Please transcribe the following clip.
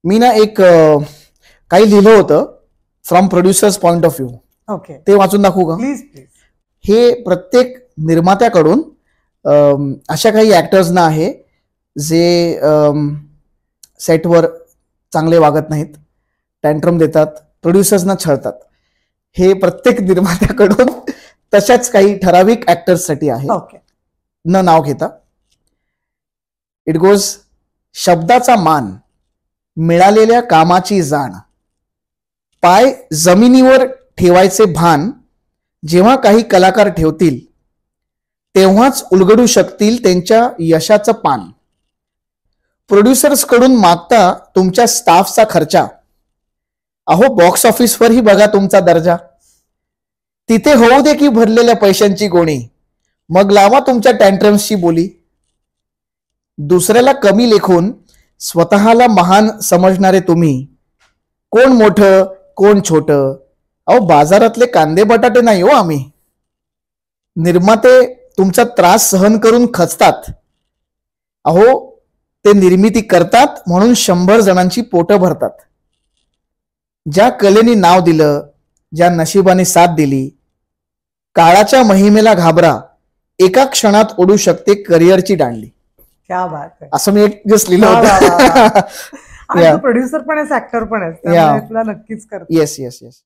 मी ना एक काही लिहिलं होतं from producers point of view. Okay, ते वाचून दाखवू का? Please please. हे प्रत्येक निर्मात्याकडून अशा काही ऍक्टर्सना आहे जे सेटवर चांगले वागत नाहीत, टँट्रम देतात, प्रोड्युसर्सना छळतात. हे प्रत्येक निर्मात्याकडून तशाच काही ठराविक ऍक्टर्ससाठी आहे. ओके, न नाव घेता. इट गोज, शब्दाचा मान, मिळालेल्या कामाची जाण, पाय जमिनीवर ठेवायचे भान, जेव्हा काही कलाकार ठेवतील तेव्हाच उलगडू शकतील त्यांच्या यशाचं पान. प्रोड्युसर्स कडून मागता तुमच्या स्टाफचा खर्चा, अहो बॉक्स ऑफिसवरही बघा तुमचा दर्जा. तिथे होऊ दे की भरलेल्या पैशांची गोणी, मग लावा तुमच्या टँट्रम्सची बोली. दुसऱ्याला कमी लेखून स्वतःला महान समजणारे तुम्ही, कोण मोठं कोण छोटं, अहो बाजारातले कांदे बटाटे नाही हो आम्ही. निर्माते तुमचा त्रास सहन करून खचतात, अहो ते निर्मिती करतात म्हणून 100 जणांची पोटं भरतात. ज्या कलेनी नाव दिलं, ज्या नशिबाने साथ दिली, काळाच्या महिमेला घाबरा, एका क्षणात ओढू शकते करिअरची दांडी. क्या बात आहे. असं मी एक जस्ट लिहिलं वा, वा, वा, वा. होतं. आणि प्रोड्युसर पण आहेस, ऍक्टर पण आहेस, त्यामुळे तुला नक्कीच करतो. Yes yes yes.